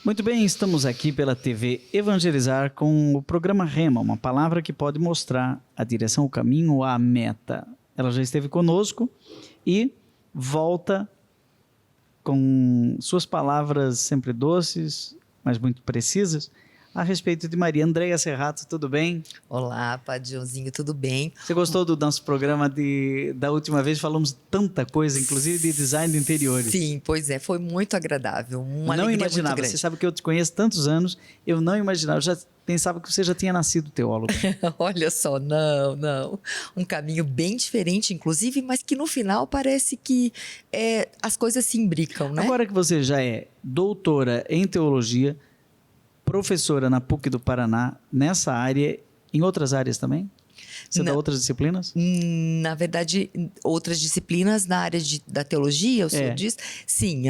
Muito bem, estamos aqui pela TV Evangelizar com o programa Rema, uma palavra que pode mostrar a direção, o caminho, a meta. Ela já esteve conosco e volta com suas palavras sempre doces, mas muito precisas, a respeito de Maria Andréia Serrato. Tudo bem? Olá, Padre Joãozinho, tudo bem? Você gostou do nosso programa da última vez? Falamos tanta coisa, inclusive de design de interiores. Sim, pois é, foi muito agradável, uma não alegria imaginava, muito grande. você sabe que eu te conheço tantos anos, eu não imaginava, eu já pensava que você já tinha nascido teólogo. Olha só, não, um caminho bem diferente, inclusive, mas que no final parece que as coisas se imbricam, né? Agora que você já é doutora em teologia, professora na PUC do Paraná, nessa área, em outras áreas também? Você dá outras disciplinas? Na verdade, outras disciplinas na área da teologia, o senhor diz? Sim,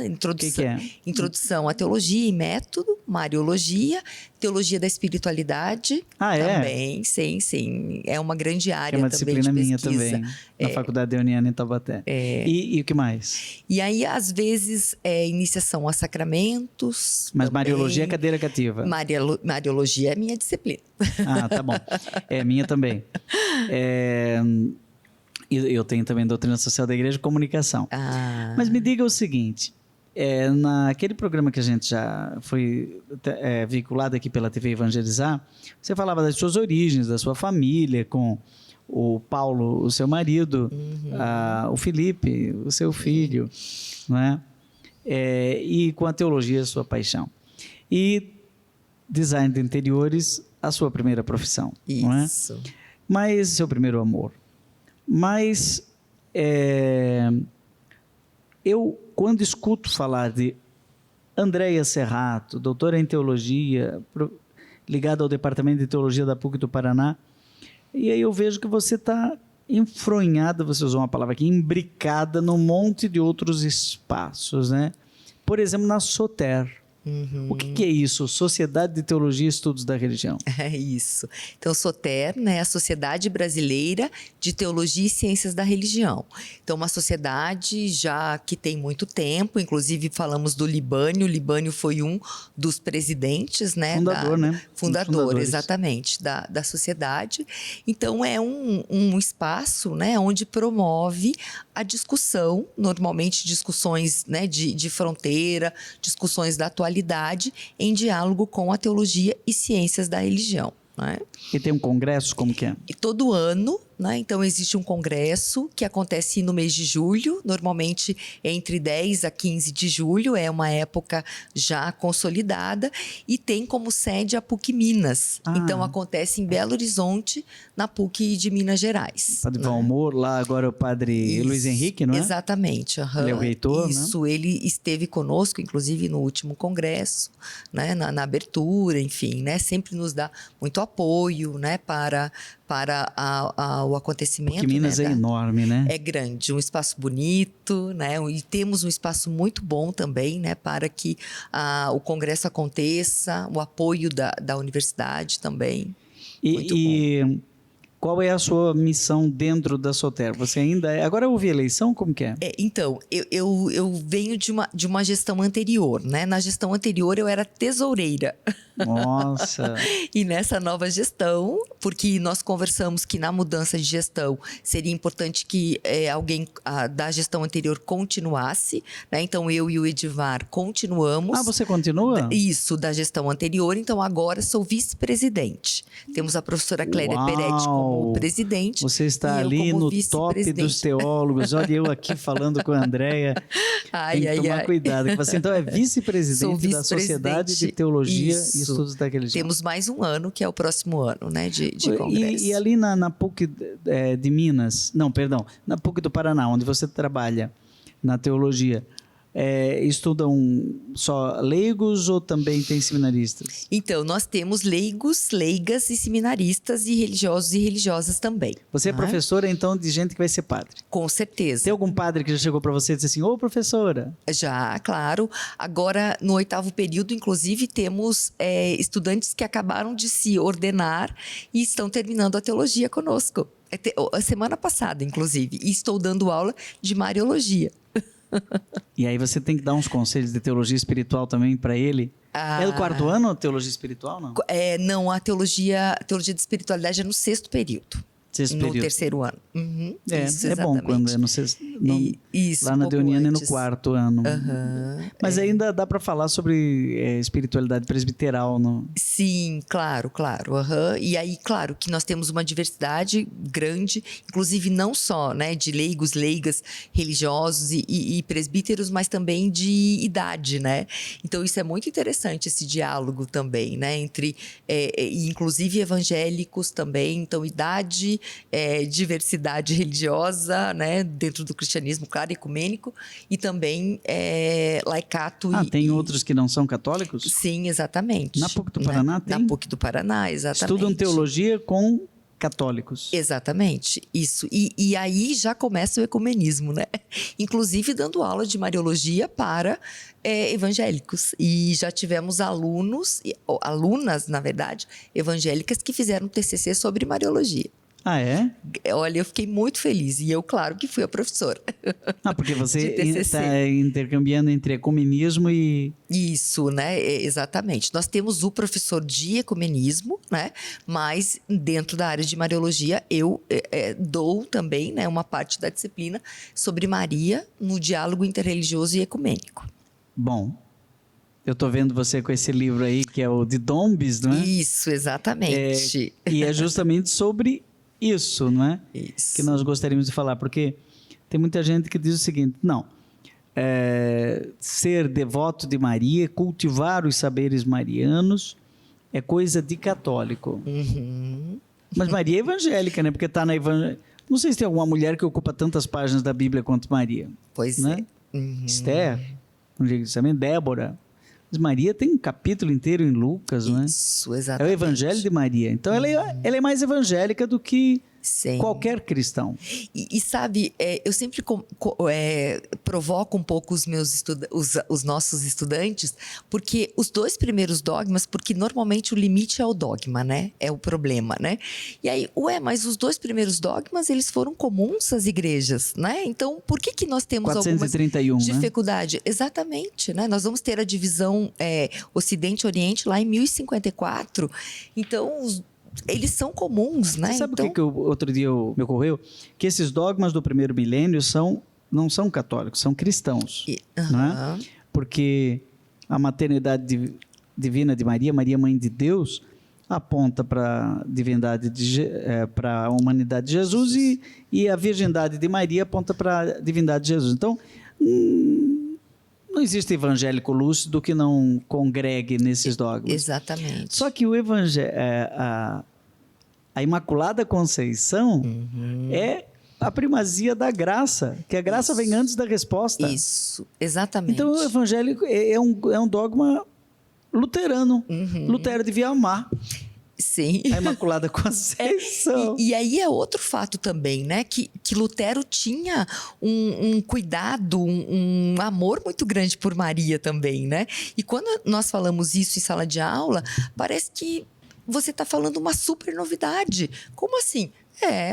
introdução, que é? Introdução à teologia e método, mariologia, teologia da espiritualidade. Também, sim. É uma grande área também de pesquisa. É uma disciplina minha também, na Faculdade Euniana em Taubaté. E o que mais? E aí, às vezes, iniciação a sacramentos. Mas também. Mariologia é cadeira cativa? Mariologia é minha disciplina. Ah, tá bom. É minha também. Eu tenho também doutrina social da igreja e comunicação. Mas me diga o seguinte, naquele programa que a gente já foi veiculado aqui pela TV Evangelizar, você falava das suas origens, da sua família, com o Paulo, o seu marido, o Felipe, o seu filho, não é? E com a teologia, a sua paixão. E design de interiores, a sua primeira profissão. Isso. Não é? Mas seu primeiro amor. Mas eu, quando escuto falar de Andréia Serrato, doutora em teologia, ligada ao departamento de teologia da PUC do Paraná, e aí eu vejo que você está enfronhada, você usou uma palavra aqui, imbricada num monte de outros espaços, né? Por exemplo, na Soter. O que é isso? Sociedade de Teologia e Estudos da Religião. É isso. Então, SOTER, né, a Sociedade Brasileira de Teologia e Ciências da Religião. Então, uma sociedade já que tem muito tempo, inclusive falamos do Libânio. O Libânio foi um dos presidentes, né? Fundador, né? Fundador, exatamente, da sociedade. Então, é um espaço, né, onde promove a discussão, normalmente discussões, né, de fronteira, discussões da atualidade, em diálogo com a teologia e ciências da religião. Né? E tem um congresso, como que é? E todo ano, né? Então existe um congresso que acontece no mês de julho, normalmente entre 10 a 15 de julho, é uma época já consolidada, e tem como sede a PUC Minas. Então acontece em Belo Horizonte, na PUC de Minas Gerais. Padre Valmor, lá agora o padre Luiz Henrique, não é? Exatamente. Ele é o reitor, Isso, né? Ele esteve conosco, inclusive no último congresso, né? Na abertura, enfim, né? Sempre nos dá muito apoio, né? Para o acontecimento. Porque Minas é enorme, né? É grande, um espaço bonito, né? E temos um espaço muito bom também, né? Para que o congresso aconteça, o apoio da universidade também. Muito bom. Qual é a sua missão dentro da Soter? Você ainda é... Agora houve eleição, como que é? Então, eu venho de uma gestão anterior, né? Na gestão anterior eu era tesoureira. Nossa! E nessa nova gestão, porque nós conversamos que na mudança de gestão seria importante que alguém da gestão anterior continuasse, né? Então eu e o Edivar continuamos. Ah, você continua? Isso, da gestão anterior. Então agora sou vice-presidente. Temos a professora Clélia Peretti como presidente. Você está ali no top dos teólogos. Olha, eu aqui falando com a Andréia. Tem que tomar cuidado. Você então é vice-presidente da Sociedade de Teologia e Estudos da Religião. Temos mais um ano, que é o próximo ano, né, de congresso. E ali na PUC de Minas, não, perdão, na PUC do Paraná, onde você trabalha na teologia, estudam só leigos ou também tem seminaristas? Então, nós temos leigos, leigas e seminaristas e religiosos e religiosas também. Você é professora, então, de gente que vai ser padre? Com certeza. Tem algum padre que já chegou para você e disse assim, ô professora? Já, claro. Agora, no 8º período, inclusive, temos estudantes que acabaram de se ordenar e estão terminando a teologia conosco. A semana passada, inclusive. E estou dando aula de Mariologia. E aí você tem que dar uns conselhos de teologia espiritual também para ele. É do 4º ano a teologia espiritual, não? Não, a teologia de espiritualidade é no 6º período. Sexto no período. 3º ano. Uhum, isso, é bom quando é no sexto. Isso, lá na Deoniana é no antes. 4º ano. Mas ainda dá para falar sobre espiritualidade presbiteral, não? Sim, claro. E aí, claro, que nós temos uma diversidade grande, inclusive não só, né, de leigos, leigas, religiosos e presbíteros, mas também de idade, né? Então, isso é muito interessante, esse diálogo também, né? Entre, inclusive, evangélicos também. Então, idade, diversidade religiosa, né? Dentro do cristianismo, claro, ecumênico. E também laicato. Tem outros que não são católicos? Sim, exatamente. Na PUC do Paraná tem? Na PUC do Paraná, exatamente. Estudam teologia com católicos. Exatamente, isso. E aí já começa o ecumenismo, né? Inclusive dando aula de Mariologia para evangélicos. E já tivemos alunas, na verdade, evangélicas que fizeram TCC sobre Mariologia. Ah, é? Olha, eu fiquei muito feliz. E eu, claro, que fui a professora. Porque você está intercambiando entre ecumenismo e... Isso, né? Exatamente. Nós temos o professor de ecumenismo, né? Mas dentro da área de Mariologia, eu dou também, né, uma parte da disciplina sobre Maria no diálogo interreligioso e ecumênico. Bom, eu estou vendo você com esse livro aí, que é o de Dombes, não é? Isso, exatamente. E é justamente sobre... isso, não é? Isso. Que nós gostaríamos de falar, porque tem muita gente que diz o seguinte, não, ser devoto de Maria, cultivar os saberes marianos é coisa de católico. Mas Maria é evangélica, né? Porque está na evangélica. Não sei se tem alguma mulher que ocupa tantas páginas da Bíblia quanto Maria. Pois né? Esther, também Débora. Mas Maria tem um capítulo inteiro em Lucas, não é? Isso, exatamente. É o Evangelho de Maria. Então, ela é mais evangélica do que qualquer cristão. E sabe, eu sempre provoco um pouco os nossos estudantes, porque os 2 primeiros dogmas, porque normalmente o limite é o dogma, né? É o problema, né? E aí, mas os 2 primeiros dogmas, eles foram comuns às igrejas, né? Então, por que nós temos 431, alguma dificuldade? Né? Exatamente, né? Nós vamos ter a divisão Ocidente-Oriente lá em 1054. Então, eles são comuns, né? Você sabe o que outro dia me ocorreu? Que esses dogmas do primeiro milênio não são católicos, são cristãos. Não é? Porque a maternidade divina de Maria, Maria mãe de Deus, aponta para a divindade, para a humanidade de Jesus e a virgindade de Maria aponta para a divindade de Jesus. Então, não existe evangélico lúcido que não congregue nesses dogmas. Exatamente. Só que a Imaculada Conceição é a primazia da graça, que a graça vem antes da resposta. Isso, exatamente. Então o evangélico é um dogma luterano. Lutero devia amar. Sim. A Imaculada Conceição. E aí é outro fato também, né? Que Lutero tinha um cuidado, um amor muito grande por Maria também, né? E quando nós falamos isso em sala de aula, parece que você está falando uma super novidade. Como assim?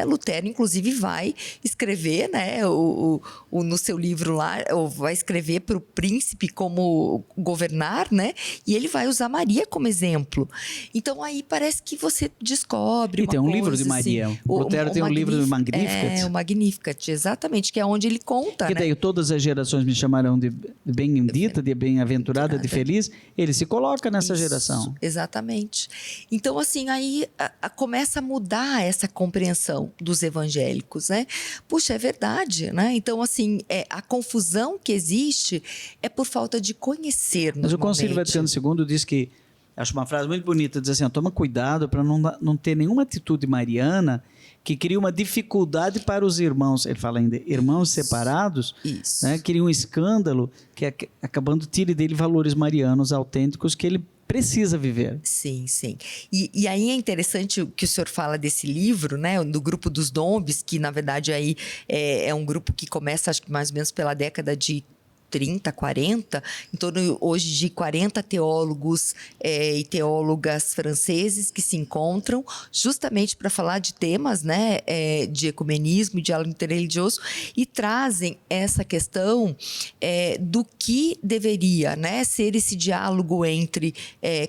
Lutero, inclusive, vai escrever, né, no seu livro lá, ou vai escrever para o príncipe como governar, né? E ele vai usar Maria como exemplo. Então, aí parece que você descobre uma tem um coisa, livro de Maria. Assim, Lutero tem um livro do Magnificat. O Magnificat, exatamente, que é onde ele conta, que daí todas as gerações me chamarão de bendita, de bem-aventurada, de feliz. Ele se coloca nessa geração. Exatamente. Então, assim, aí começa a mudar essa compreensão dos evangélicos, né? Puxa, é verdade, né? Então, assim, a confusão que existe é por falta de conhecer. Mas o Concílio Vaticano II diz que, acho uma frase muito bonita, diz assim, toma cuidado para não ter nenhuma atitude mariana que cria uma dificuldade para os irmãos, ele fala ainda, irmãos separados, né? Cria um escândalo que acabando tire dele valores marianos autênticos que ele precisa viver. Sim, sim. E aí é interessante o que o senhor fala desse livro, né? Do grupo dos Dombes, que na verdade aí é um grupo que começa, acho que mais ou menos pela década de 30, 40, em torno hoje de 40 teólogos e teólogas franceses que se encontram justamente para falar de temas, né, de ecumenismo, diálogo interreligioso, e trazem essa questão do que deveria, né, ser esse diálogo entre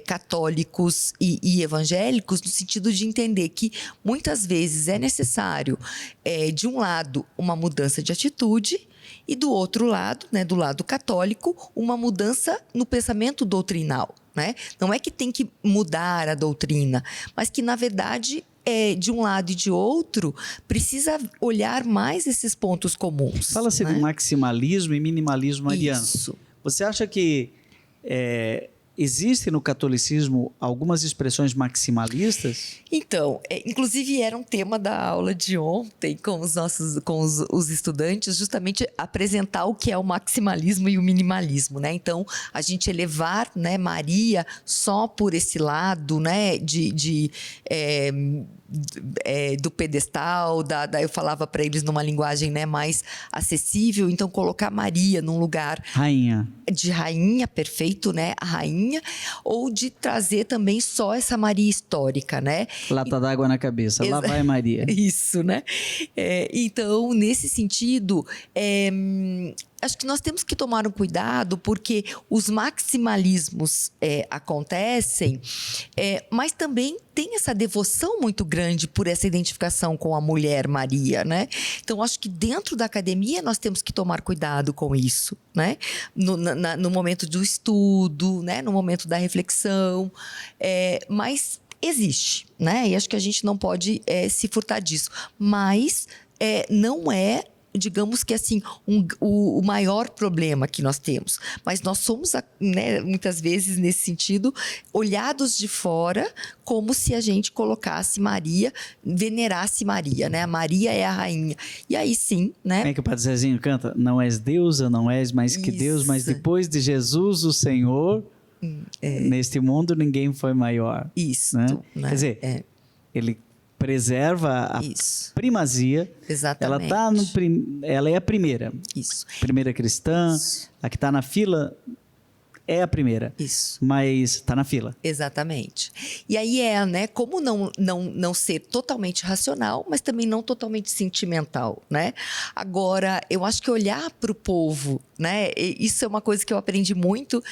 católicos e evangélicos, no sentido de entender que muitas vezes é necessário, de um lado, uma mudança de atitude, e do outro lado, né, do lado católico, uma mudança no pensamento doutrinal, né? Não é que tem que mudar a doutrina, mas que, na verdade, de um lado e de outro, precisa olhar mais esses pontos comuns. Fala-se, né, de maximalismo e minimalismo mariano. Isso. Você acha que existe no catolicismo algumas expressões maximalistas? Então, inclusive era um tema da aula de ontem com os estudantes, justamente apresentar o que é o maximalismo e o minimalismo, né? Então, a gente elevar, né, Maria só por esse lado, né, do pedestal, eu falava para eles numa linguagem, né, mais acessível, então colocar Maria num lugar de rainha, perfeito, né, a rainha, ou de trazer também só essa Maria histórica, né? Lata d'água na cabeça, lá vai Maria. Isso, né? Então, nesse sentido, acho que nós temos que tomar um cuidado, porque os maximalismos acontecem, mas também tem essa devoção muito grande por essa identificação com a mulher Maria, né? Então, acho que dentro da academia nós temos que tomar cuidado com isso, né? No momento do estudo, né? No momento da reflexão, mas existe, né? E acho que a gente não pode se furtar disso, mas não é, digamos que assim, o maior problema que nós temos. Mas nós somos, né, muitas vezes, nesse sentido, olhados de fora, como se a gente colocasse Maria, venerasse Maria, né? Maria é a rainha. E aí sim, né? Como é que o Padre Zezinho canta? Não és deusa, não és mais que Deus, mas depois de Jesus, o Senhor, neste mundo ninguém foi maior. Isso. Né? Né? Quer dizer, ele preserva a primazia. Exatamente. Ela é a primeira. Isso. Primeira cristã. Isso. A que está na fila é a primeira. Isso. Mas está na fila. Exatamente. E aí né? Como não ser totalmente racional, mas também não totalmente sentimental, né? Agora, eu acho que olhar para o povo, né? Isso é uma coisa que eu aprendi muito,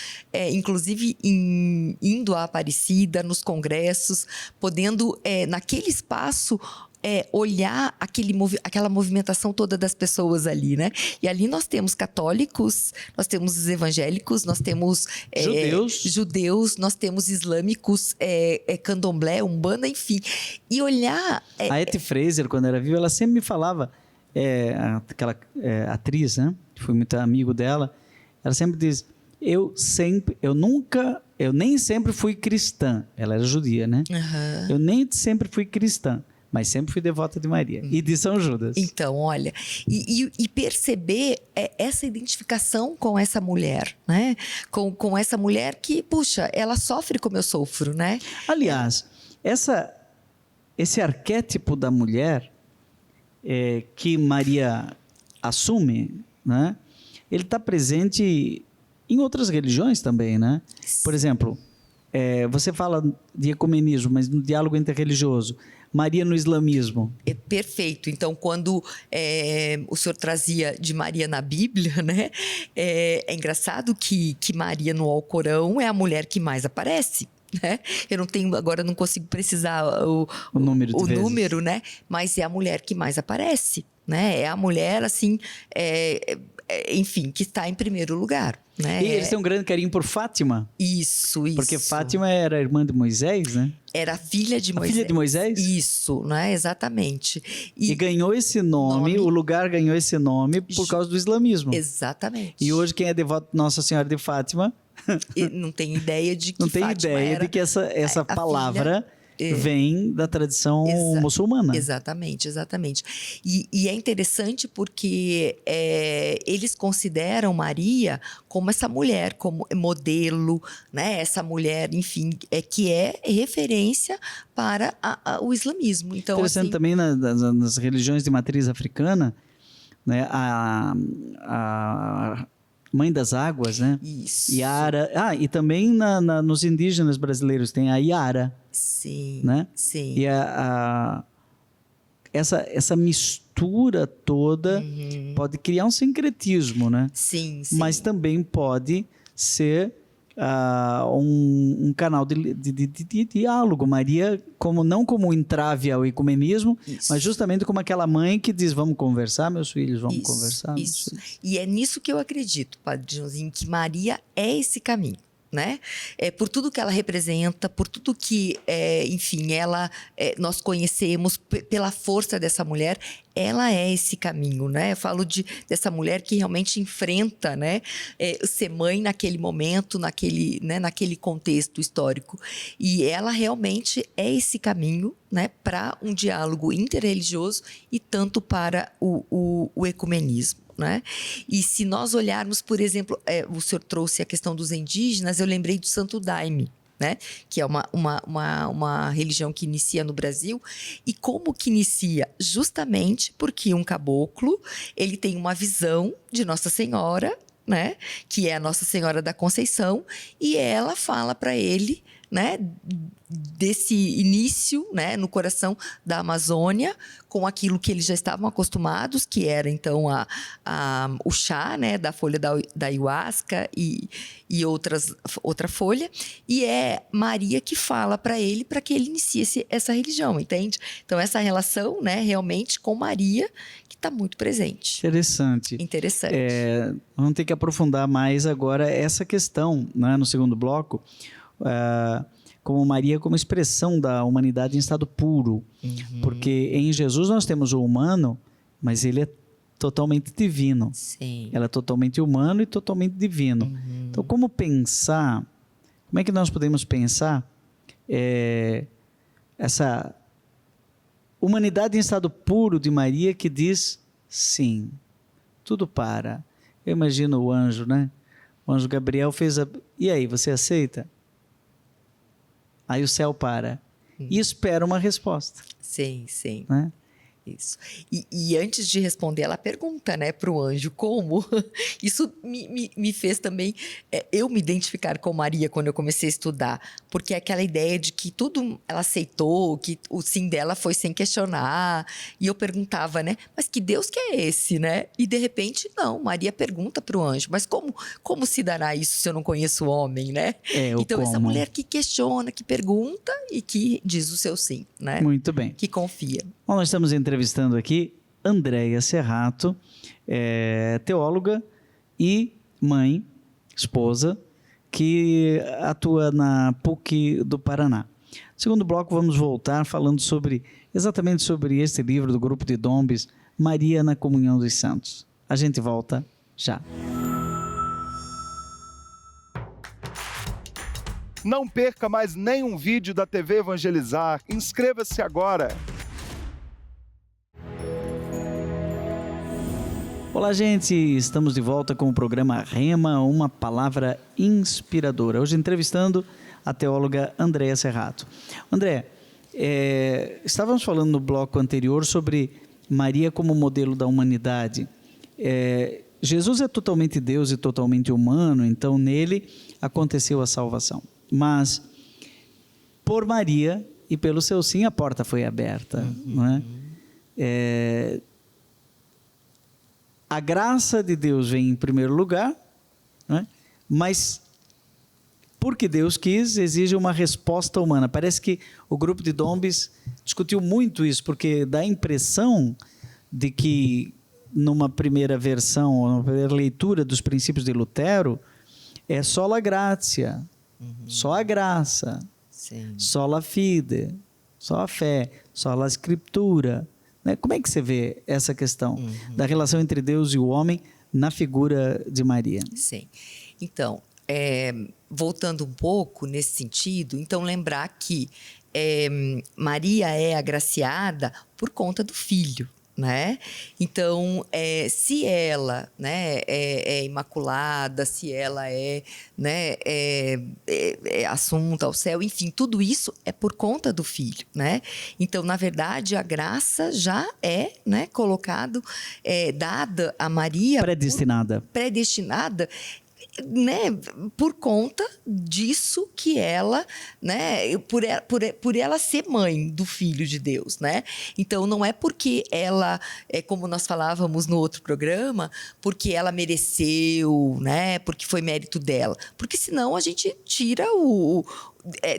inclusive indo à Aparecida, nos congressos, podendo, naquele espaço, olhar aquela movimentação toda das pessoas ali, né? E ali nós temos católicos, nós temos os evangélicos, nós temos judeus, nós temos islâmicos, candomblé, umbanda, enfim. E olhar... A Etty Fraser, quando era viva, ela sempre me falava, aquela atriz, né? Fui muito amigo dela, ela sempre diz, eu nem sempre fui cristã, ela era judia, né? Uhum. Eu nem sempre fui cristã, mas sempre fui devota de Maria e de São Judas. Então, olha, e perceber essa identificação com essa mulher, né? Com essa mulher que, puxa, ela sofre como eu sofro, né? Aliás, esse arquétipo da mulher que Maria assume, né? Ele está presente em outras religiões também, né? Por exemplo, você fala de ecumenismo, mas no diálogo interreligioso, Maria no islamismo. Perfeito. Então, quando o senhor trazia de Maria na Bíblia, né? É engraçado que Maria no Alcorão é a mulher que mais aparece. Né? Eu não consigo precisar o número, né? Mas é a mulher que mais aparece, né? É a mulher, assim, enfim, que está em primeiro lugar. Né? E eles têm um grande carinho por Fátima. Isso. Porque Fátima era irmã de Moisés, né? Era filha de Moisés. A filha de Moisés? Isso, né? Exatamente. E ganhou esse nome, o lugar ganhou esse nome por causa do islamismo. Exatamente. E hoje quem é devoto de Nossa Senhora de Fátima... não tem ideia de que não tem ideia de que essa palavra vem da tradição muçulmana. Exatamente. E é interessante porque eles consideram Maria como essa mulher, como modelo, né? Essa mulher, enfim, que é referência para o islamismo. Então, interessante assim, também nas religiões de matriz africana, né? Mãe das águas, né? Isso. Iara. E também nos indígenas brasileiros tem a Iara. Sim, né? sim. E essa mistura toda pode criar um sincretismo, né? Sim, sim. Mas também pode ser um canal de diálogo. Maria, não como um entrave ao ecumenismo, Isso. mas justamente como aquela mãe que diz, vamos conversar, meus filhos, vamos Isso, conversar. Isso. E é nisso que eu acredito, Padre Joãozinho, que Maria é esse caminho. Né? Por tudo que ela representa, por tudo que, enfim, nós conhecemos, pela força dessa mulher, ela é esse caminho, né? Eu falo dessa mulher que realmente enfrenta, né, ser mãe naquele momento, naquele contexto histórico. E ela realmente é esse caminho, né, para um diálogo interreligioso e tanto para o ecumenismo. Né? E se nós olharmos, por exemplo, o senhor trouxe a questão dos indígenas, eu lembrei do Santo Daime, né? Que é uma religião que inicia no Brasil. E como que inicia? Justamente porque um caboclo, ele tem uma visão de Nossa Senhora, né? Que é a Nossa Senhora da Conceição, e ela fala para ele, né, desse início, né, no coração da Amazônia, com aquilo que eles já estavam acostumados, que era então o chá, né, da folha da ayahuasca e outra folha, e é Maria que fala para ele que ele inicie essa religião, entende? Então essa relação, né, realmente com Maria, que está muito presente. Interessante. Vamos ter que aprofundar mais agora essa questão, né, no segundo bloco, como Maria como expressão da humanidade em estado puro. Porque em Jesus nós temos o humano, mas ele é totalmente divino. Sim. Ela é totalmente humano e totalmente divino. Então, como é que nós podemos pensar essa humanidade em estado puro de Maria que diz sim, tudo para. Eu imagino o anjo, né? O anjo Gabriel fez e aí, você aceita? Aí o céu para e espera uma resposta. Sim, sim. Né? Isso. E antes de responder, ela pergunta, né, para o anjo como. Isso me fez também eu me identificar com Maria quando eu comecei a estudar, porque é aquela ideia de que tudo ela aceitou, que o sim dela foi sem questionar. E eu perguntava, né, mas que Deus que é esse, né? E de repente, não, Maria pergunta para o anjo, mas como se dará isso se eu não conheço o homem, né? Então, essa mulher que questiona, que pergunta e que diz o seu sim, né? Muito bem. Que confia. Bom, nós estamos entrevistando aqui Andréia Serrato, teóloga e mãe, esposa, que atua na PUC do Paraná. No segundo bloco vamos voltar falando exatamente sobre este livro do Grupo de Dombes, Maria na Comunhão dos Santos. A gente volta já. Não perca mais nenhum vídeo da TV Evangelizar. Inscreva-se agora. Olá, gente! Estamos de volta com o programa Rema, uma palavra inspiradora. Hoje entrevistando a teóloga Andréia Serrato. André, estávamos falando no bloco anterior sobre Maria como modelo da humanidade. Jesus é totalmente Deus e totalmente humano, então nele aconteceu a salvação. Mas por Maria e pelo seu sim a porta foi aberta, não é? A graça de Deus vem em primeiro lugar, né? Mas porque Deus quis, exige uma resposta humana. Parece que o grupo de Dombes discutiu muito isso, porque dá a impressão de que numa primeira versão, ou numa primeira leitura dos princípios de Lutero, é sola gratia, só a graça, sola fide, só a fé, sola scriptura. Como é que você vê essa questão da relação entre Deus e o homem na figura de Maria? Sim. Então, voltando um pouco nesse sentido, então lembrar que Maria é agraciada por conta do Filho, né? Então, se ela, né, é imaculada, se ela né, assunta ao céu, enfim, tudo isso é por conta do Filho, né? Então, na verdade, a graça já né, colocado, dada a Maria... Predestinada, né, por conta disso que ela, né, por ela ser mãe do Filho de Deus, né? Então, não é porque ela, como nós falávamos no outro programa, porque ela mereceu, né, porque foi mérito dela. Porque senão a gente tira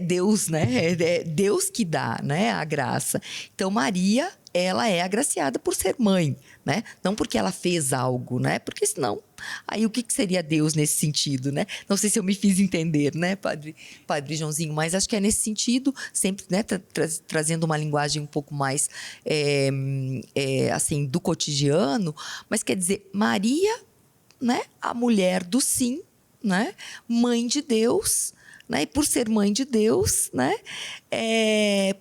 Deus, né? É Deus que dá, né, a graça. Então, Maria, ela é agraciada por ser mãe, né? Não porque ela fez algo, né? Porque senão, aí o que seria Deus nesse sentido, né? Não sei se eu me fiz entender, né, Padre Joãozinho, mas acho que é nesse sentido, sempre, né, trazendo uma linguagem um pouco mais, assim, do cotidiano, mas quer dizer, Maria, né, a mulher do sim, né, mãe de Deus, né, e por ser mãe de Deus, né,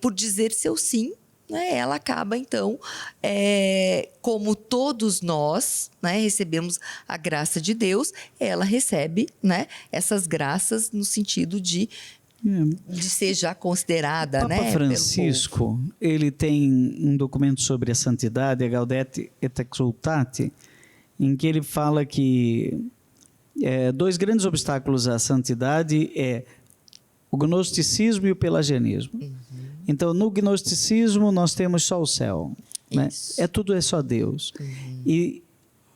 por dizer seu sim, né, ela acaba, então, como todos nós, né, recebemos a graça de Deus, ela recebe, né, essas graças no sentido de ser já considerada, Papa Francisco, ele tem um documento sobre a santidade, a Gaudete et Exsultate, em que ele fala que dois grandes obstáculos à santidade é o gnosticismo e o pelagianismo. Então, no gnosticismo, nós temos só o céu. Né? Tudo é só Deus. E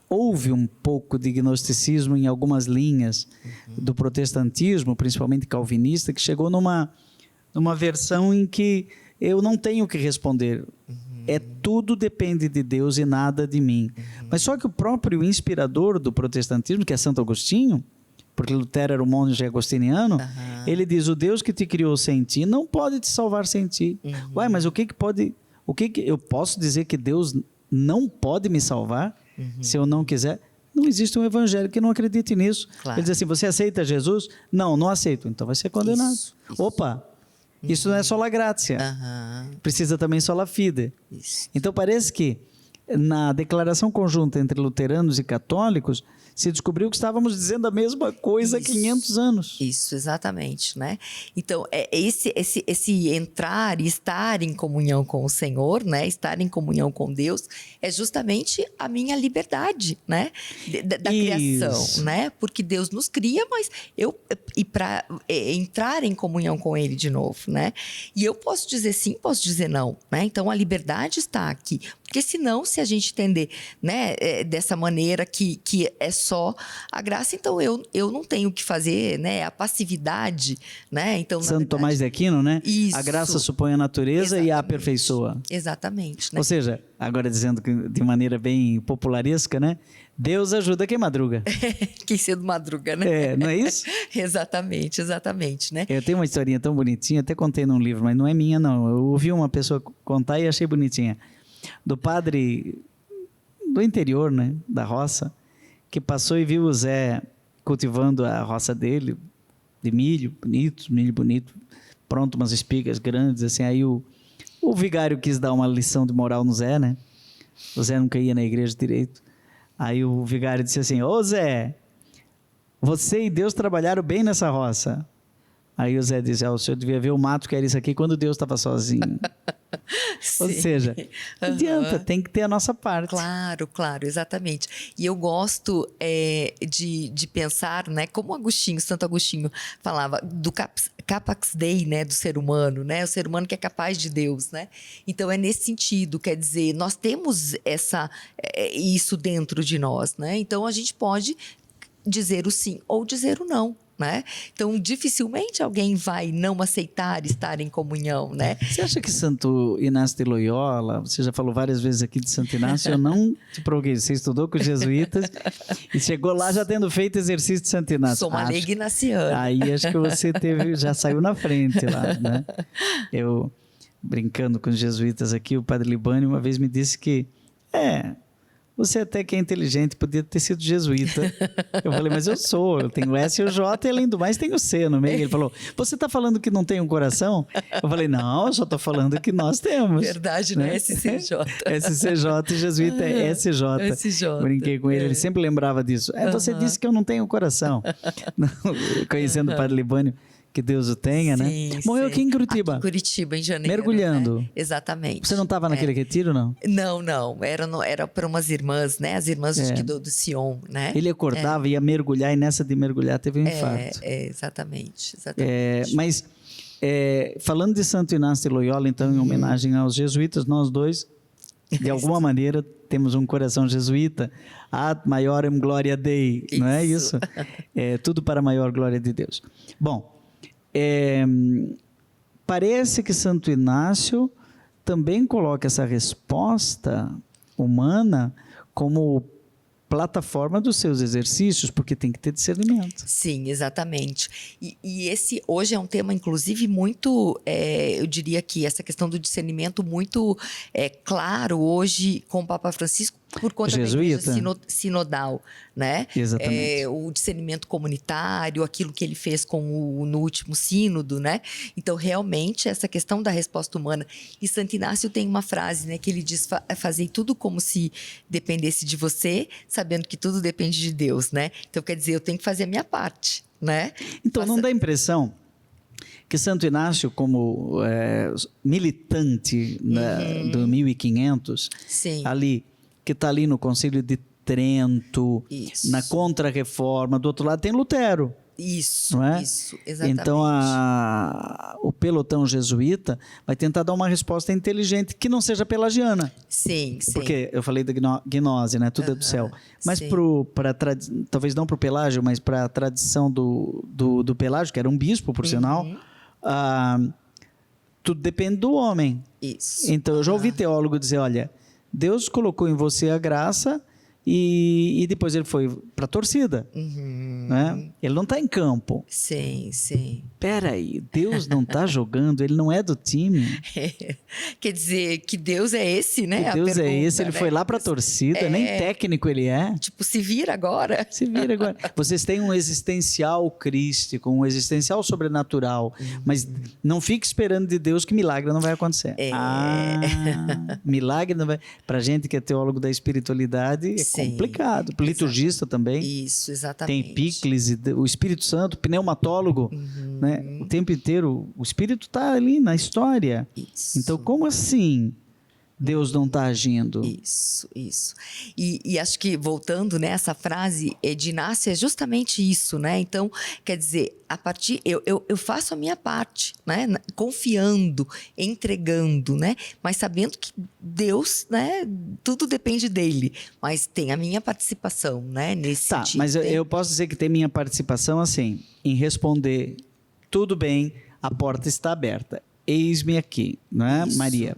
houve um pouco de gnosticismo em algumas linhas do protestantismo, principalmente calvinista, que chegou numa versão em que eu não tenho que responder. Tudo depende de Deus e nada de mim. Mas só que o próprio inspirador do protestantismo, que é Santo Agostinho, porque Lutero era um monge agostiniano, ele diz, o Deus que te criou sem ti não pode te salvar sem ti. Ué, mas o que pode... eu posso dizer que Deus não pode me salvar se eu não quiser? Não existe um evangelho que não acredite nisso. Claro. Ele diz assim, você aceita Jesus? Não, não aceito. Então vai ser condenado. Isso. Opa, isso não é sola gratia. Precisa também sola fide. Então parece que na declaração conjunta entre luteranos e católicos, se descobriu que estávamos dizendo a mesma coisa há 500 anos. Isso, exatamente, né? Então, esse entrar e estar em comunhão com o Senhor, né? Estar em comunhão com Deus, é justamente a minha liberdade, né? Da criação, né? Porque Deus nos cria, mas para entrar em comunhão com Ele de novo, né? E eu posso dizer sim, posso dizer não, né? Então, a liberdade está aqui. Porque senão, se a gente entender, né, dessa maneira que é só a graça, então eu não tenho o que fazer, né, a passividade, né? Então, Santo Tomás de Aquino, né? Isso. A graça supõe a natureza. Exatamente. E a aperfeiçoa. Exatamente. Né? Ou seja, agora dizendo de maneira bem popularesca, né? Deus ajuda quem madruga. Quem cedo madruga, né? Não é isso? Exatamente, né? Eu tenho uma historinha tão bonitinha, até contei num livro, mas não é minha, não. Eu ouvi uma pessoa contar e achei bonitinha. Do padre do interior, né, da roça, que passou e viu o Zé cultivando a roça dele, de milho bonito, pronto, umas espigas grandes, assim, aí o vigário quis dar uma lição de moral no Zé, né, o Zé nunca ia na igreja direito, aí o vigário disse assim, ô Zé, você e Deus trabalharam bem nessa roça. Aí o Zé disse, o senhor devia ver o mato que era isso aqui quando Deus estava sozinho. Ou seja, não adianta, tem que ter a nossa parte. Claro, exatamente. E eu gosto de pensar, né, como Santo Agostinho falava, do capax Dei, né, do ser humano, né, o ser humano que é capaz de Deus, né. Então é nesse sentido, quer dizer, nós temos isso dentro de nós, né. Então a gente pode dizer o sim ou dizer o não. Né? Então, dificilmente alguém vai não aceitar estar em comunhão, né? Você acha que Santo Inácio de Loyola, você já falou várias vezes aqui de Santo Inácio, eu não te provoquei, você estudou com os jesuítas e chegou lá já tendo feito exercício de Santo Inácio. Sou uma leiga ignaciana. Aí acho que você já saiu na frente lá, né? Eu, brincando com os jesuítas aqui, o padre Libânio uma vez me disse que você até que é inteligente, podia ter sido jesuíta. Eu falei, mas eu tenho S e o J e além do mais tem o C no meio. Ele falou, você está falando que não tem um coração? Eu falei, não, eu só estou falando que nós temos. Verdade, né? SCJ. SCJ e jesuíta é SJ. SJ. Brinquei com ele, ele sempre lembrava disso. Você disse que eu não tenho coração. Conhecendo o Padre Libânio, que Deus o tenha, né? Morreu aqui em Curitiba. Aqui em Curitiba, em janeiro. Mergulhando. Né? Exatamente. Você não estava naquele retiro, não? Não. Era para umas irmãs, né? As irmãs do Sion, né? Ele acordava, ia mergulhar e nessa de mergulhar teve um infarto. Exatamente. Mas, falando de Santo Inácio de Loyola, então, em homenagem aos jesuítas, nós dois, de alguma maneira, temos um coração jesuíta. Ad maiorem gloria Dei, não é isso? Tudo para a maior glória de Deus. Bom, parece que Santo Inácio também coloca essa resposta humana como plataforma dos seus exercícios, porque tem que ter discernimento. Sim, exatamente. E esse hoje é um tema, inclusive, muito, eu diria que essa questão do discernimento muito claro hoje com o Papa Francisco, por conta jesuíta. Da igreja sinodal, né? Exatamente. O discernimento comunitário, aquilo que ele fez no último sínodo, né? Então, realmente, essa questão da resposta humana. E Santo Inácio tem uma frase, né? Que ele diz, fazei tudo como se dependesse de você, sabendo que tudo depende de Deus, né? Então, quer dizer, eu tenho que fazer a minha parte, né? Então, não dá a impressão que Santo Inácio, como militante do 1500, Sim. ali, que está ali no Concílio de Trento, Isso. na Contra-Reforma, do outro lado tem Lutero. Isso, não é? isso, exatamente. Então, o pelotão jesuíta vai tentar dar uma resposta inteligente, que não seja pelagiana. Sim. Porque eu falei da gnose, né? Tudo é do céu. Mas talvez não para o Pelágio, mas para a tradição do Pelágio, que era um bispo, por sinal, tudo depende do homem. Isso. Então, eu já ouvi teólogo dizer, olha, Deus colocou em você a graça e depois ele foi para a torcida. Né? Ele não está em campo. Sim. Peraí, Deus não está jogando, ele não é do time. Quer dizer, que Deus é esse, né? Que Deus é esse, ele foi lá para a torcida, nem técnico ele é. Tipo, se vira agora. Se vira agora. Vocês têm um existencial crístico, um existencial sobrenatural, mas não fique esperando de Deus que milagre não vai acontecer. Milagre não vai... Para gente que é teólogo da espiritualidade, complicado. Liturgista também. Isso, exatamente. Tem Píclise, o Espírito Santo, pneumatólogo, né? O tempo inteiro, o Espírito está ali na história. Isso. Então, como assim Deus não está agindo? Isso. E acho que, voltando nessa frase de Inácio, é justamente isso, né? Então, quer dizer, eu faço a minha parte, né? Confiando, entregando, né? Mas sabendo que Deus, né? Tudo depende dele. Mas tem a minha participação, né? Nesse sentido. Mas eu posso dizer que tem minha participação, assim, em responder, tudo bem, a porta está aberta. Eis-me aqui, não é, Maria?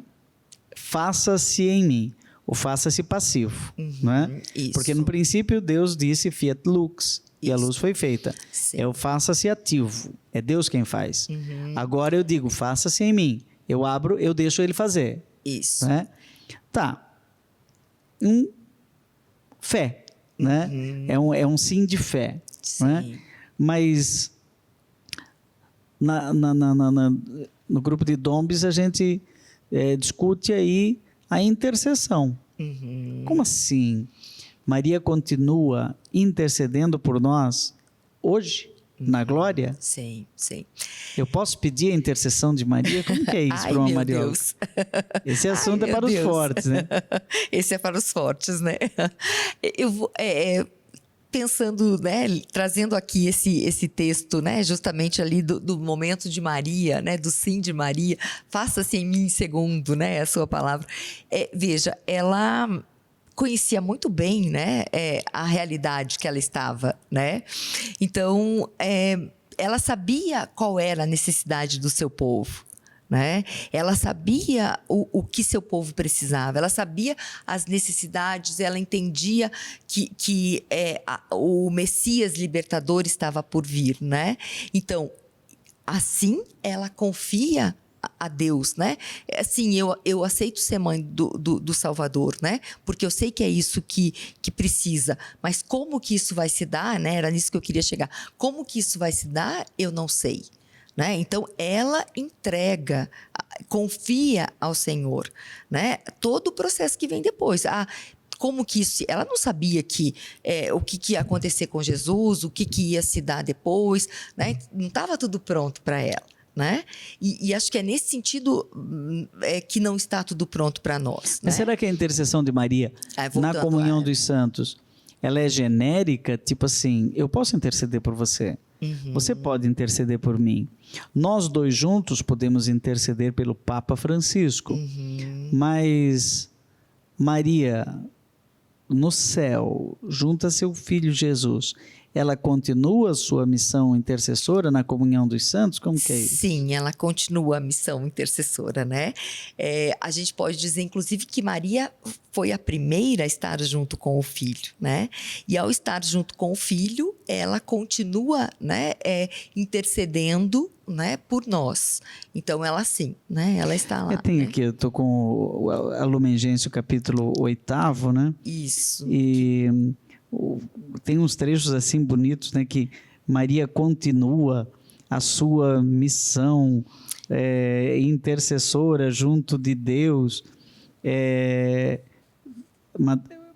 Faça-se em mim, ou faça-se passivo, não é? Porque no princípio Deus disse fiat lux, e a luz foi feita. É o faça-se ativo, é Deus quem faz. Agora eu digo, faça-se em mim, eu abro, eu deixo ele fazer. Isso. Né? Tá. Fé, né? É um sim de fé. Sim. Né? Mas no grupo de Dombes a gente discute aí a intercessão. Como assim? Maria continua intercedendo por nós hoje, na glória? Sim. Eu posso pedir a intercessão de Maria? Como que é isso para uma Marióloga? Deus. Esse assunto é para os fortes, né? Esse é para os fortes, né? Eu vou... pensando, né, trazendo aqui esse texto, né, justamente ali do momento de Maria, né, do sim de Maria, faça-se em mim segundo, né, a sua palavra. Veja, ela conhecia muito bem, né, a realidade que ela estava, né, então ela sabia qual era a necessidade do seu povo. Né? Ela sabia o que seu povo precisava, ela sabia as necessidades, ela entendia que o Messias libertador estava por vir. Né? Então, assim, ela confia a Deus, né? Assim, eu aceito ser mãe do Salvador, né? Porque eu sei que é isso que precisa. Mas como que isso vai se dar, né? Era nisso que eu queria chegar. Como que isso vai se dar, eu não sei. Né? Então, ela entrega, confia ao Senhor, né? Todo o processo que vem depois. Como que isso... Ela não sabia o que ia acontecer com Jesus, o que ia se dar depois, né? Não estava tudo pronto para ela. Né? E acho que é nesse sentido que não está tudo pronto para nós. Mas né? será que a intercessão de Maria na comunhão dos santos, ela é genérica? Tipo assim, eu posso interceder por você, você pode interceder por mim. Nós dois juntos podemos interceder pelo Papa Francisco. Mas Maria, no céu, junto a seu filho Jesus, ela continua a sua missão intercessora na comunhão dos santos? Como que é isso? Sim, ela continua a missão intercessora, né? A gente pode dizer, inclusive, que Maria foi a primeira a estar junto com o filho, né? E ao estar junto com o filho, ela continua, né, intercedendo, né, por nós. Então, ela sim, né? Ela está lá. Tem aqui, eu estou com a Lumen Gentium, capítulo 8º, né? Isso. E tem uns trechos assim bonitos, né, que Maria continua a sua missão intercessora junto de Deus,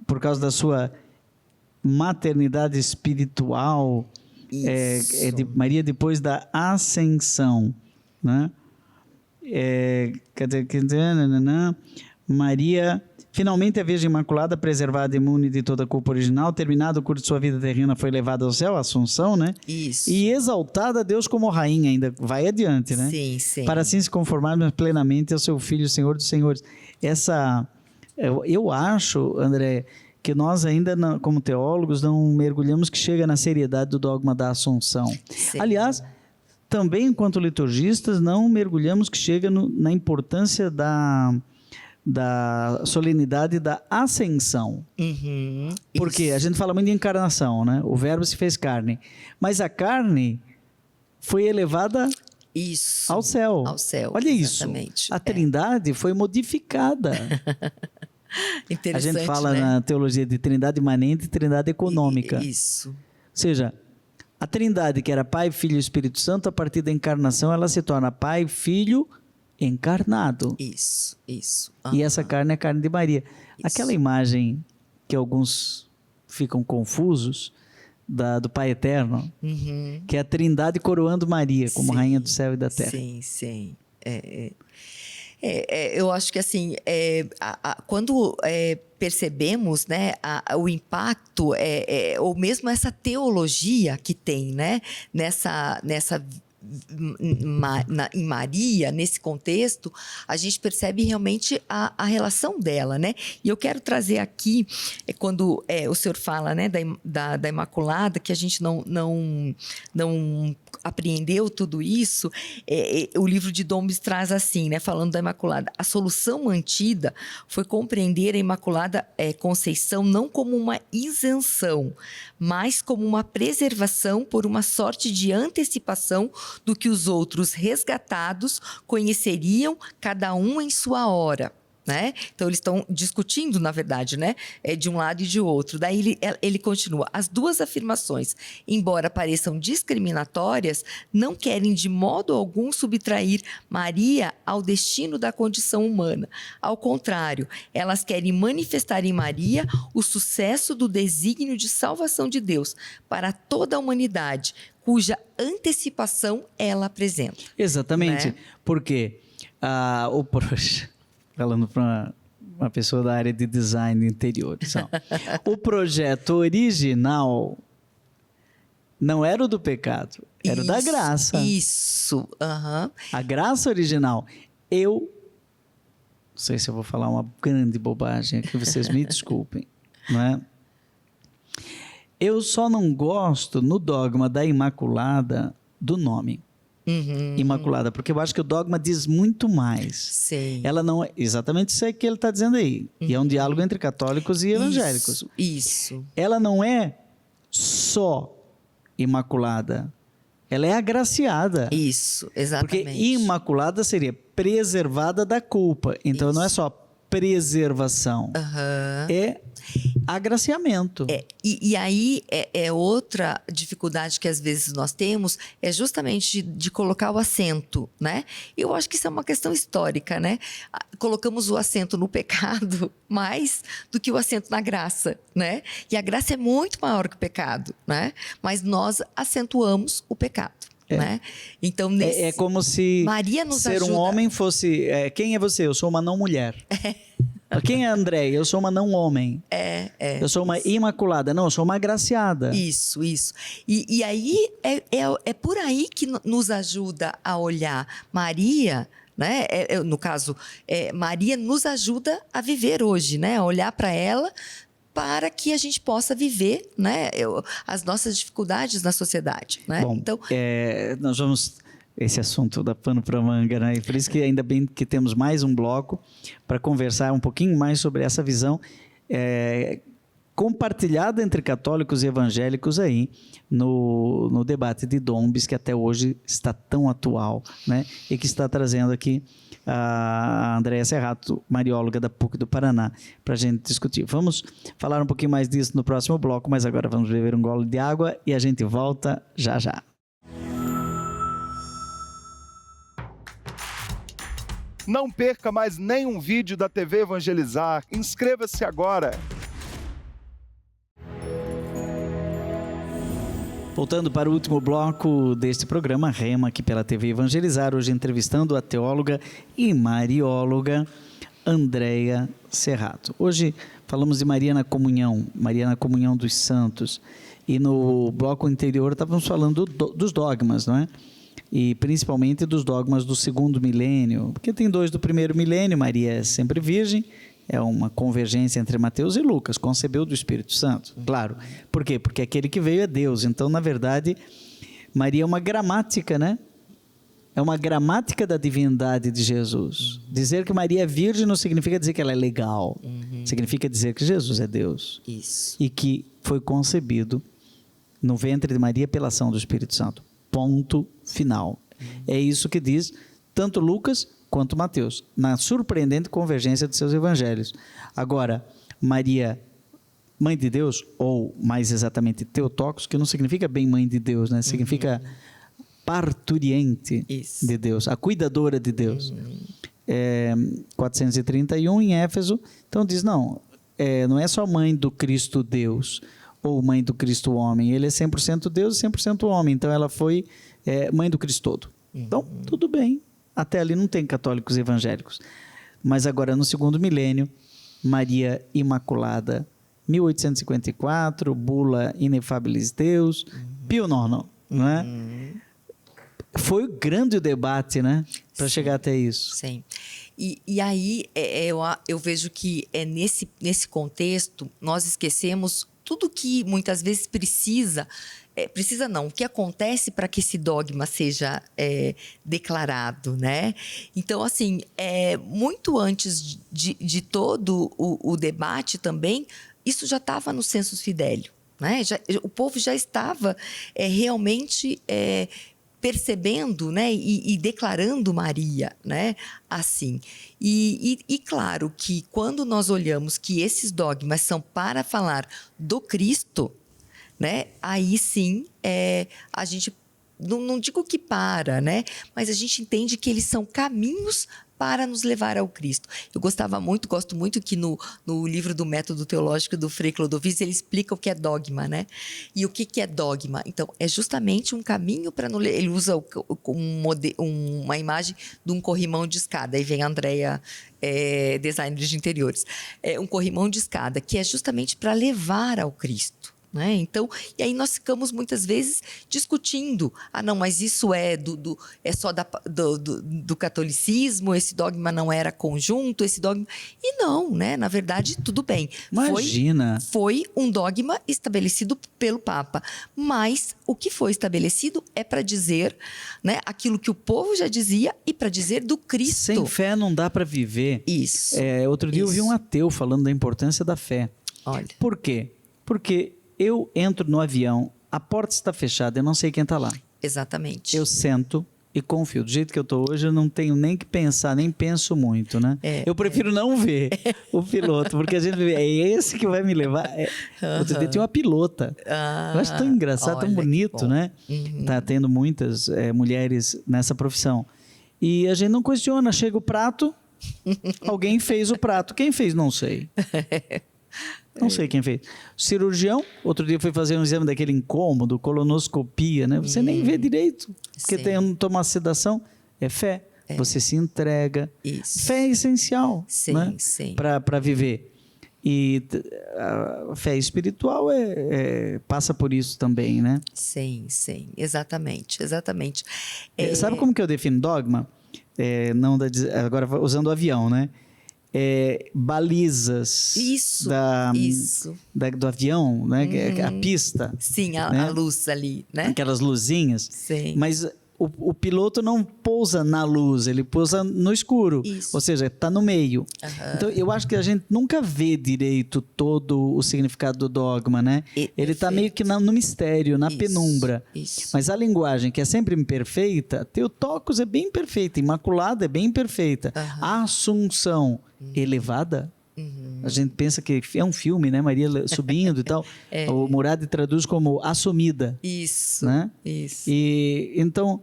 por causa da sua maternidade espiritual, de Maria depois da ascensão, né? Maria, finalmente a Virgem Imaculada, preservada e imune de toda a culpa original, terminado o curso de sua vida terrena, foi levada ao céu, a Assunção, né? Isso. E exaltada a Deus como rainha, ainda vai adiante, né? Sim, sim. Para assim se conformar plenamente ao seu Filho, Senhor dos Senhores. Eu acho, André, que nós ainda, como teólogos, não mergulhamos que chega na seriedade do dogma da Assunção. Sim. Aliás, também, enquanto liturgistas, não mergulhamos que chega na importância da solenidade da ascensão. Porque a gente fala muito de encarnação, né? O verbo se fez carne. Mas a carne foi elevada ao céu. Ao céu. Olha exatamente. isso. A trindade foi modificada. A gente fala, né? na teologia, de trindade imanente e trindade econômica. Isso. Ou seja, a trindade, que era Pai, Filho e Espírito Santo, a partir da encarnação, ela se torna Pai, Filho encarnado. Isso. E essa carne é a carne de Maria. Aquela imagem que alguns ficam confusos, do Pai Eterno, que é a trindade coroando Maria como rainha do céu e da terra. Sim. Eu acho que assim, quando percebemos, né, o impacto, ou mesmo essa teologia que tem, né, em Maria, nesse contexto, a gente percebe realmente a relação dela, né? E eu quero trazer aqui, quando o senhor fala, né, da Imaculada, que a gente não apreendeu tudo isso, o livro de Dombes traz assim, né, falando da Imaculada: a solução mantida foi compreender a Imaculada Conceição não como uma isenção, mas como uma preservação por uma sorte de antecipação do que os outros resgatados conheceriam, cada um em sua hora. Né? Então, eles estão discutindo, na verdade, né? De um lado e de outro. Daí ele continua: as duas afirmações, embora pareçam discriminatórias, não querem de modo algum subtrair Maria ao destino da condição humana. Ao contrário, elas querem manifestar em Maria o sucesso do desígnio de salvação de Deus para toda a humanidade, cuja antecipação ela apresenta. Exatamente, né? Porque falando para uma pessoa da área de design de interiores, o projeto original não era o do pecado, era o da graça. Isso. A graça original. Não sei se eu vou falar uma grande bobagem aqui, vocês me desculpem, não é? Eu só não gosto, no dogma da Imaculada, do nome. Imaculada, porque eu acho que o dogma diz muito mais. Sim. Ela não é exatamente isso que ele está dizendo aí. E é um diálogo entre católicos e evangélicos. Isso. Ela não é só imaculada. Ela é agraciada. Isso, exatamente. Porque imaculada seria preservada da culpa. Então não é só preservação, é agraciamento. E aí é outra dificuldade que às vezes nós temos, é justamente de colocar o acento, né? Eu acho que isso é uma questão histórica, né? Colocamos o acento no pecado mais do que o acento na graça, né? E a graça é muito maior que o pecado, né? Mas nós acentuamos o pecado. Né? Então, é como se Maria nos ser ajuda. um homem fosse... quem é você? Eu sou uma não mulher. Quem é André? Eu sou uma não homem. Eu sou uma imaculada. Não, eu sou uma agraciada. Isso. E aí é por aí que nos ajuda a olhar Maria, né? No caso, Maria nos ajuda a viver hoje, né? A olhar para ela, para que a gente possa viver, né, as nossas dificuldades na sociedade. Né? Bom, então, nós vamos... Esse assunto dá pano para manga, né? E por isso que ainda bem que temos mais um bloco para conversar um pouquinho mais sobre essa visão compartilhada entre católicos e evangélicos aí no debate de Dombes, que até hoje está tão atual, né? E que está trazendo aqui a Andréa Serrato, marióloga da PUC do Paraná, para a gente discutir. Vamos falar um pouquinho mais disso no próximo bloco, mas agora vamos beber um gole de água e a gente volta já já. Não perca mais nenhum vídeo da TV Evangelizar. Inscreva-se agora. Voltando para o último bloco deste programa, Rema, aqui pela TV Evangelizar, hoje entrevistando a teóloga e marióloga Andréa Serrato. Hoje falamos de Maria na Comunhão dos Santos, e no bloco anterior estávamos falando dos dogmas, não é? E principalmente dos dogmas do segundo milênio, porque tem dois do primeiro milênio. Maria é sempre virgem, é uma convergência entre Mateus e Lucas, concebeu do Espírito Santo, claro. Por quê? Porque aquele que veio é Deus. Então, na verdade, Maria é uma gramática, né? É uma gramática da divindade de Jesus. Dizer que Maria é virgem não significa dizer que ela é legal. Significa dizer que Jesus é Deus. Isso. E que foi concebido no ventre de Maria pela ação do Espírito Santo. Ponto final. É isso que diz tanto Lucas quanto Mateus, na surpreendente convergência de seus evangelhos. Agora, Maria, mãe de Deus, ou mais exatamente Theotokos, que não significa bem mãe de Deus, né? Significa parturiente de Deus, a cuidadora de Deus. 431 em Éfeso, então diz, não é só mãe do Cristo Deus, ou mãe do Cristo homem, ele é 100% Deus e 100% homem, então ela foi mãe do Cristo todo. Então, tudo bem, até ali não tem católicos evangélicos. Mas agora, no segundo milênio, Maria Imaculada, 1854, bula Inefabilis Deus, Pio IX, não é? Foi grande o debate, né? Para chegar até isso. Sim. E aí, eu vejo que nesse contexto, nós esquecemos tudo que muitas vezes precisa não, o que acontece para que esse dogma seja declarado, né? Então, assim, muito antes de todo o debate também, isso já estava no Sensus Fidelium, né? O povo já estava realmente percebendo, né, e declarando Maria, né, assim. E claro que quando nós olhamos que esses dogmas são para falar do Cristo, né, aí sim a gente, não digo que para, né, mas a gente entende que eles são caminhos para nos levar ao Cristo. Eu gosto muito que no livro do Método Teológico do Frei Clodovis, ele explica o que é dogma, né? E o que é dogma? Então, é justamente um caminho para... Ele usa uma imagem de um corrimão de escada. Aí vem a Andréa, designer de interiores. Um corrimão de escada, que é justamente para levar ao Cristo. Né? Então, e aí nós ficamos muitas vezes discutindo, não, mas isso é só do catolicismo, esse dogma não era conjunto, esse dogma... E não, né? Na verdade, tudo bem. Imagina! Foi um dogma estabelecido pelo Papa, mas o que foi estabelecido é para dizer, né, aquilo que o povo já dizia e para dizer do Cristo. Sem fé não dá para viver. Isso. Outro dia eu vi um ateu falando da importância da fé. Olha. Por quê? Porque eu entro no avião, a porta está fechada, eu não sei quem está lá. Exatamente. Eu sento e confio. Do jeito que eu estou hoje, eu não tenho nem que pensar, nem penso muito, né? Eu prefiro não ver o piloto, porque a gente vê, é esse que vai me levar. Outro dia tinha uma pilota. Eu acho tão engraçado, tão bonito, né? Tá tendo muitas mulheres nessa profissão. E a gente não questiona, chega o prato, alguém fez o prato. Quem fez? Não sei. Não sei quem fez. Cirurgião, outro dia foi fazer um exame daquele incômodo, colonoscopia, né? Você nem vê direito, porque toma sedação. É fé. Você se entrega. Isso. Fé é essencial, né? Para viver. E a fé espiritual passa por isso também, né? Sim. Exatamente. Sabe como que eu defino dogma? Agora, usando o avião, né? Balizas do avião, né? A pista. Sim, né? A luz ali, né? Aquelas luzinhas. Sim. Mas o piloto não pousa na luz, ele pousa no escuro. Isso. Ou seja, está no meio. Então, eu acho que a gente nunca vê direito todo o significado do dogma, né? Ele está meio que no mistério, na penumbra. Isso. Mas a linguagem, que é sempre imperfeita, Theotokos é bem perfeita, Imaculada é bem perfeita. A Assunção elevada, a gente pensa que é um filme, né? Maria subindo e tal. O Murad traduz como assumida. Isso, né? isso. E então,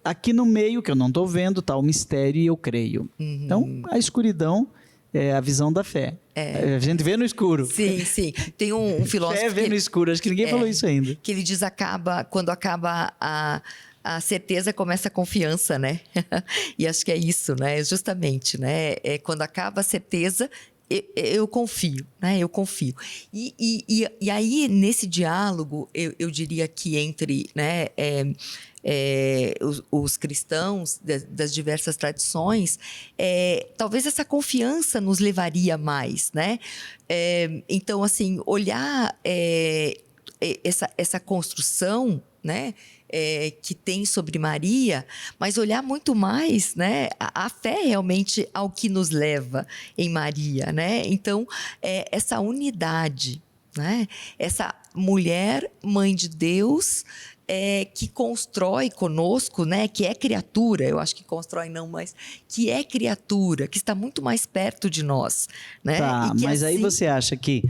aqui no meio, que eu não estou vendo, está o mistério e eu creio. Então, a escuridão é a visão da fé. A gente vê no escuro. Sim. Tem um filósofo... Fé vê no escuro, acho que ninguém falou isso ainda. Que ele diz, quando acaba a certeza, começa a confiança, né? E acho que é isso, né? Justamente, né? Quando acaba a certeza, eu confio, né? Eu confio. E aí, nesse diálogo, eu diria que entre, né, os cristãos das diversas tradições, talvez essa confiança nos levaria mais, né? Então, assim, olhar essa construção, né? Que tem sobre Maria, mas olhar muito mais, né, a fé realmente ao que nos leva em Maria, né? Então, essa unidade, né? Essa mulher, mãe de Deus, que constrói conosco, né? Que é criatura, eu acho que constrói não, mas que é criatura, que está muito mais perto de nós, né? Tá, mas aí você acha que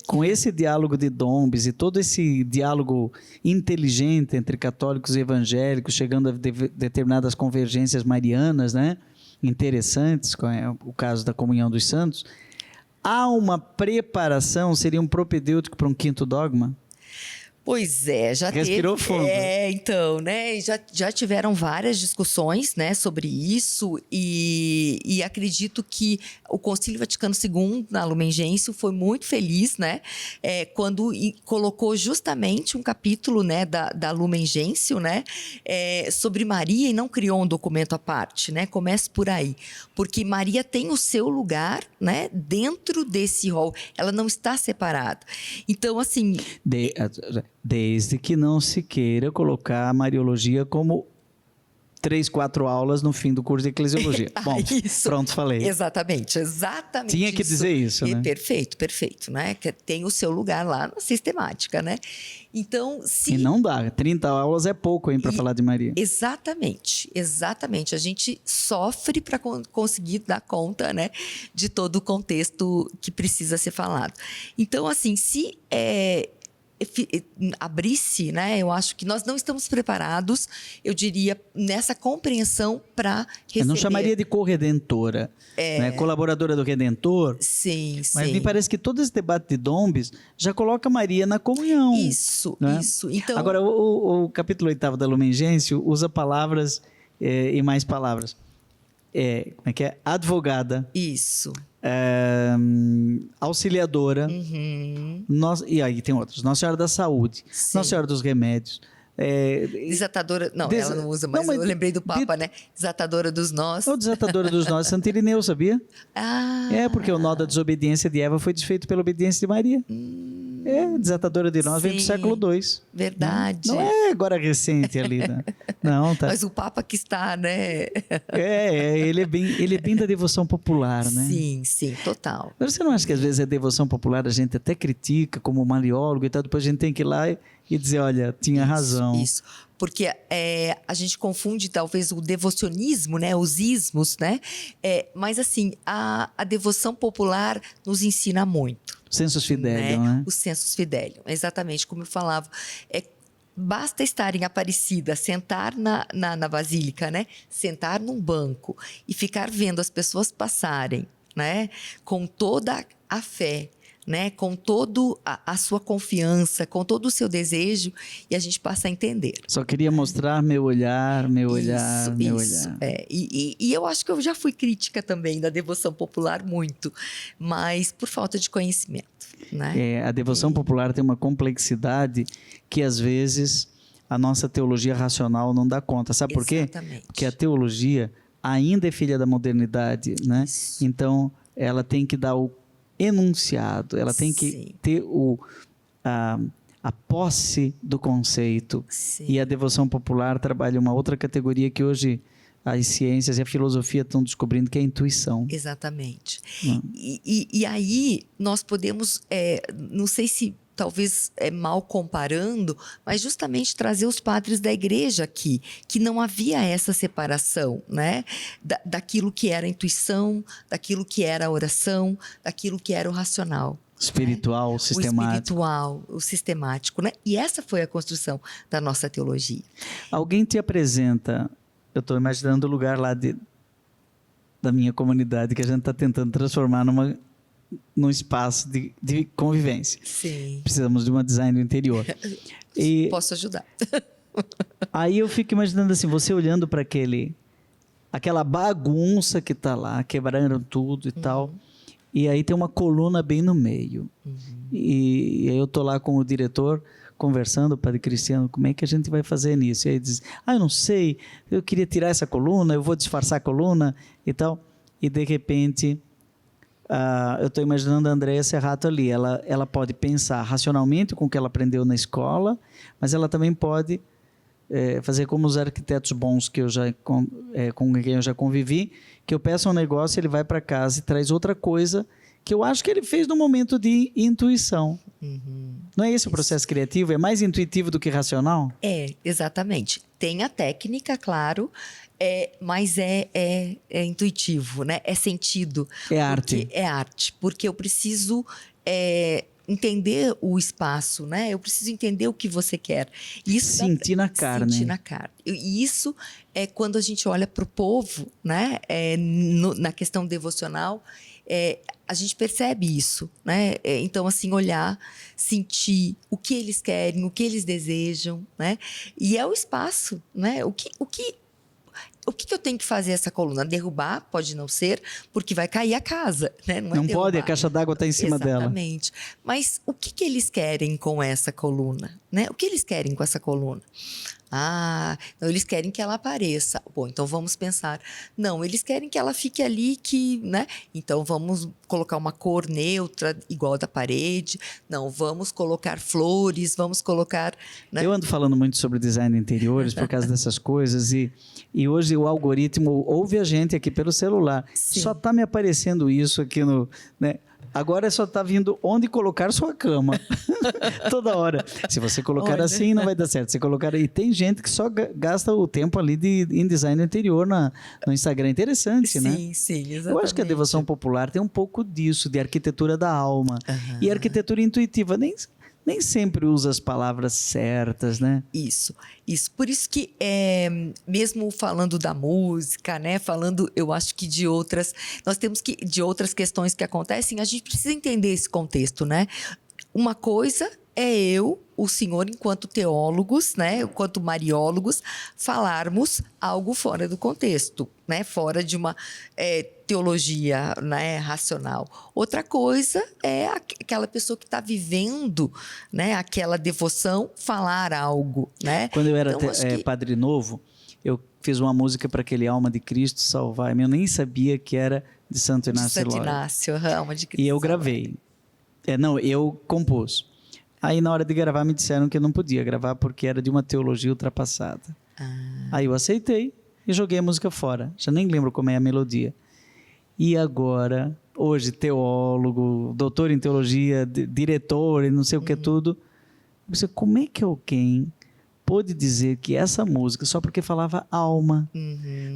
com esse diálogo de Dombes e todo esse diálogo inteligente entre católicos e evangélicos, chegando a determinadas convergências marianas, né? Interessantes, como é o caso da comunhão dos santos, há uma preparação, seria um propedêutico para um quinto dogma? Pois é, já respirou fundo. Então, né, já tiveram várias discussões, né, sobre isso e acredito que o Concílio Vaticano II, na Lumen Gentium, foi muito feliz, né, quando colocou justamente um capítulo, né, da Lumen Gentium, né, sobre Maria e não criou um documento à parte, né, começa por aí, porque Maria tem o seu lugar, né, dentro desse rol, ela não está separada. Então, assim... Desde que não se queira colocar a Mariologia como 3, 4 aulas no fim do curso de Eclesiologia. Bom, pronto, falei. Exatamente Tinha que dizer isso, né? Perfeito, né? Que tem o seu lugar lá na sistemática, né? Então, E não dá, 30 aulas é pouco, hein, para falar de Maria. Exatamente. A gente sofre para conseguir dar conta, né, de todo o contexto que precisa ser falado. Então, assim, se abrisse, né? Eu acho que nós não estamos preparados, eu diria, nessa compreensão para receber. Eu não chamaria de corredentora, né? Colaboradora do Redentor. Sim. Mas me parece que todo esse debate de Dombes já coloca Maria na comunhão. Isso. Então... Agora, o capítulo 8º da Lumen Gentium usa palavras e mais palavras. Como é que é? Advogada. Isso. Auxiliadora, e aí tem outros, Nossa Senhora da Saúde, Nossa Senhora dos Remédios, desatadora, não, ela não usa, mas eu lembrei do Papa, né? Desatadora dos nós. Ou desatadora dos nós, Santo Irineu, sabia? Porque o nó da desobediência de Eva foi desfeito pela obediência de Maria. Desatadora de nós, vem do século II. Verdade. Não é agora recente ali, né? Não, tá. Mas o Papa que está, né? Ele é bem da devoção popular, né? Sim, total. Mas você não acha que às vezes a devoção popular a gente até critica como mariólogo e tal, depois a gente tem que ir lá e dizer, olha, tinha razão. Isso. Porque a gente confunde talvez o devocionismo, né? Os ismos, né? Mas assim, a devoção popular nos ensina muito. Sensus fidelium, né? Os sensus fidelium, exatamente como eu falava. Basta estar em Aparecida, sentar na basílica, né? Sentar num banco e ficar vendo as pessoas passarem, né? Com toda a fé, né? Com toda a sua confiança, com todo o seu desejo, e a gente passa a entender. Só queria mostrar meu olhar, meu olhar. E eu acho que eu já fui crítica também da devoção popular muito, mas por falta de conhecimento, né? A devoção popular tem uma complexidade que às vezes a nossa teologia racional não dá conta. Sabe por quê? Exatamente. Porque a teologia ainda é filha da modernidade, né? Isso. Então, ela tem que dar o enunciado, ela tem que ter a posse do conceito. Sim. E a devoção popular trabalha uma outra categoria que hoje as ciências e a filosofia estão descobrindo, que é a intuição. Exatamente. E aí nós podemos, não sei se talvez mal comparando, mas justamente trazer os padres da igreja aqui, que não havia essa separação, né? Daquilo que era a intuição, daquilo que era a oração, daquilo que era o racional. Espiritual, né? sistemático. O espiritual, o sistemático, né? E essa foi a construção da nossa teologia. Alguém te apresenta, eu estou imaginando o lugar lá da minha comunidade que a gente está tentando transformar num espaço de convivência. Sim. Precisamos de uma design do interior. Posso ajudar. Aí eu fico imaginando assim, você olhando para aquela bagunça que está lá, quebraram tudo e tal, e aí tem uma coluna bem no meio. E aí eu estou lá com o diretor conversando, o padre Cristiano, como é que a gente vai fazer nisso? E aí ele diz, eu não sei, eu queria tirar essa coluna, eu vou disfarçar a coluna e tal. E de repente, eu estou imaginando a Andréa Serrato ali, ela pode pensar racionalmente com o que ela aprendeu na escola, mas ela também pode fazer como os arquitetos bons que com quem eu já convivi, que eu peço um negócio, ele vai para casa e traz outra coisa que eu acho que ele fez no momento de intuição. Não é esse o processo criativo? É mais intuitivo do que racional? Exatamente. Tem a técnica, claro, mas é intuitivo, né? É sentido. É arte. É arte, porque eu preciso entender o espaço, né? Eu preciso entender o que você quer. Isso sentir na carne. Sentir na carne. E isso é quando a gente olha para o povo, né? Na questão devocional, a gente percebe isso, né? Então, assim, olhar, sentir o que eles querem, o que eles desejam, né? E é o espaço, né? O que eu tenho que fazer essa coluna? Derrubar? Pode não ser, porque vai cair a casa, né? Não pode, a caixa d'água está em cima dela. Exatamente. Mas o que eles querem com essa coluna? Né? O que eles querem com essa coluna? Não, eles querem que ela apareça. Bom, então vamos pensar. Não, eles querem que ela fique ali, né? Então vamos colocar uma cor neutra, igual a da parede. Não, vamos colocar flores, vamos colocar... Né? Eu ando falando muito sobre design de interiores por causa dessas coisas e hoje o algoritmo ouve a gente aqui pelo celular. Sim. Só está me aparecendo isso aqui né? Agora só está vindo onde colocar sua cama. Toda hora. Se você colocar assim, não vai dar certo. Se colocar... E tem gente que só gasta o tempo ali em design interior no Instagram. Interessante, né? Sim, exatamente. Eu acho que a devoção popular tem um pouco disso, de arquitetura da alma. E arquitetura intuitiva. Nem sempre usa as palavras certas, né? Isso. Por isso que, mesmo falando da música, né? Falando, eu acho que de outras questões que acontecem, a gente precisa entender esse contexto, né? Uma coisa é o senhor, enquanto teólogos, né? Enquanto mariólogos, falarmos algo fora do contexto, né? Fora de uma teologia, né, racional. Outra coisa é aquela pessoa que está vivendo, né, aquela devoção, falar algo, né? Quando eu era padre novo, eu fiz uma música para aquele Alma de Cristo Salvar. Eu nem sabia que era de Santo Inácio Loyola. Santo Inácio, Alma de Cristo. E eu gravei. Eu compus. Aí, na hora de gravar, me disseram que eu não podia gravar porque era de uma teologia ultrapassada. Aí eu aceitei e joguei a música fora. Já nem lembro como é a melodia. E agora, hoje, teólogo, doutor em teologia, diretor e não sei o que tudo, Você, como é que alguém pôde dizer que essa música, só porque falava alma.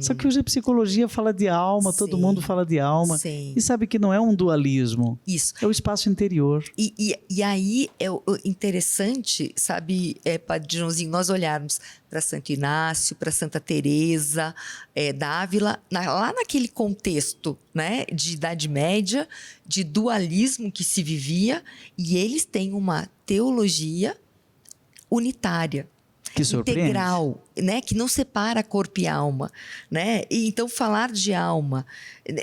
Só que hoje a psicologia fala de alma, todo mundo fala de alma. Sim. E sabe que não é um dualismo. Isso. É o espaço interior. E aí é interessante, sabe, Padre Joãozinho, nós olharmos para Santo Inácio, para Santa Teresa d'Ávila, lá naquele contexto, né, de Idade Média, de dualismo que se vivia, e eles têm uma teologia unitária. Que surpreende. Integral, né? Que não separa corpo e alma, né? E então falar de alma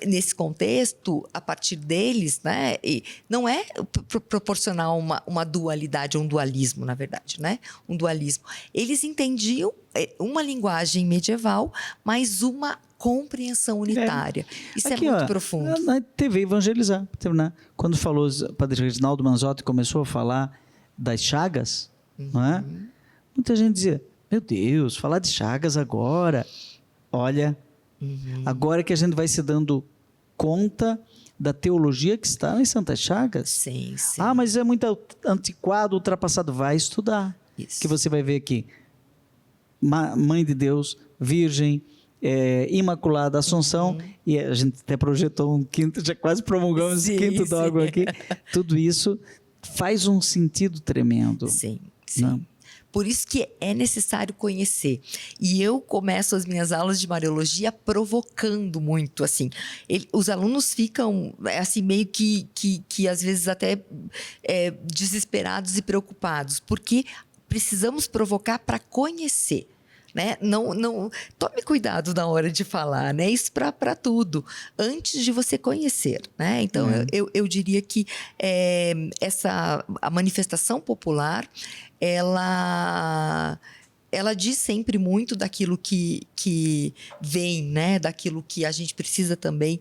nesse contexto, a partir deles, né? E não é proporcional uma dualidade, um dualismo, na verdade, né? Um dualismo. Eles entendiam uma linguagem medieval, mas uma compreensão unitária. Isso aqui, é muito profundo. Na TV Evangelizar, né? Quando falou, o Padre Reginaldo Manzotti começou a falar das chagas, não é? Muita gente dizia, meu Deus, falar de chagas agora. Olha, agora que a gente vai se dando conta da teologia que está em Santa Chagas. Sim, sim. Ah, mas é muito antiquado, ultrapassado. Vai estudar. Isso. Que você vai ver aqui. Mãe de Deus, Virgem, Imaculada, Assunção. E a gente até projetou um quinto, já quase promulgamos o quinto dogma aqui. Tudo isso faz um sentido tremendo. Sim, sim. Não? Por isso que é necessário conhecer. E eu começo as minhas aulas de Mariologia provocando muito, assim. Os alunos ficam, assim, meio que às vezes até desesperados e preocupados, porque precisamos provocar para conhecer. Né? Não, tome cuidado na hora de falar, né? Isso para tudo, antes de você conhecer, né? Então, eu diria que a manifestação popular, ela diz sempre muito daquilo que vem, né? Daquilo que a gente precisa também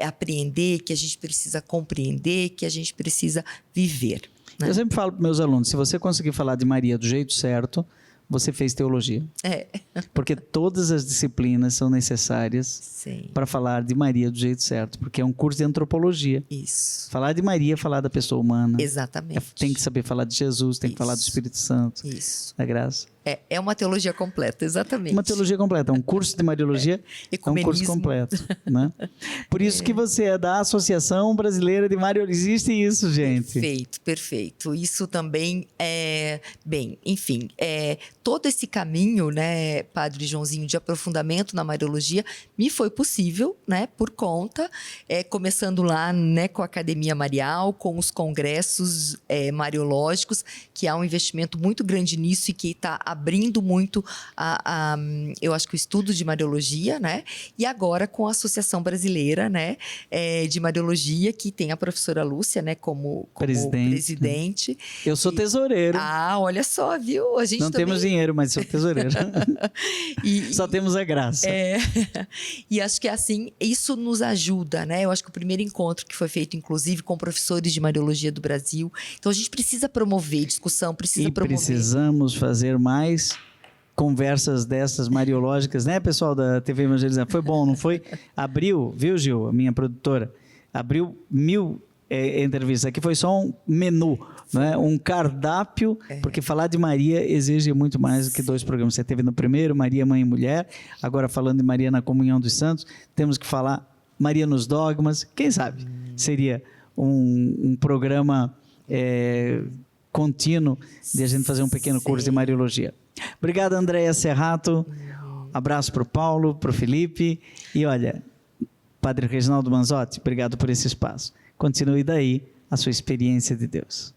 apreender, que a gente precisa compreender, que a gente precisa viver. Né? Eu sempre falo para meus alunos, se você conseguir falar de Maria do jeito certo, você fez teologia. Porque todas as disciplinas são necessárias para falar de Maria do jeito certo, porque é um curso de antropologia. Isso. Falar de Maria é falar da pessoa humana. Exatamente. Tem que saber falar de Jesus, tem que falar do Espírito Santo. Isso. Da graça. É uma teologia completa, exatamente. Uma teologia completa. Um curso de Mariologia é um curso completo. Né? Por isso que você é da Associação Brasileira de Mariologia. Existe isso, gente. Perfeito, perfeito. Isso também bem, enfim, todo esse caminho, né, Padre Joãozinho, de aprofundamento na Mariologia, me foi possível, né, por conta, começando lá, né, com a Academia Marial, com os congressos mariológicos, que há um investimento muito grande nisso e que está abrindo muito, eu acho que o estudo de Mariologia, né? E agora com a Associação Brasileira, né, de Mariologia, que tem a professora Lúcia, né, como presidente. Eu sou tesoureiro. Ah, olha só, viu? A gente não também... temos dinheiro, mas sou tesoureiro. Só temos a graça. E acho que assim, isso nos ajuda, né? Eu acho que o primeiro encontro que foi feito, inclusive, com professores de Mariologia do Brasil. Então, a gente precisa promover discussão, precisa promover. Precisamos fazer mais conversas dessas mariológicas, né, pessoal da TV Evangelizar? Foi bom, não foi? Abriu, viu, Gil, a minha produtora? Abriu 1000 entrevistas. Aqui foi só um menu, né? Um cardápio, porque falar de Maria exige muito mais do que 2 programas. Você teve no primeiro, Maria, Mãe e Mulher, agora falando de Maria na Comunhão dos Santos, temos que falar Maria nos Dogmas. Quem sabe seria um programa contínuo de a gente fazer um pequeno curso de Mariologia. Obrigado, Andréia Serrato. Abraço para o Paulo, para o Felipe. E olha, Padre Reginaldo Manzotti, obrigado por esse espaço. Continue daí a sua experiência de Deus.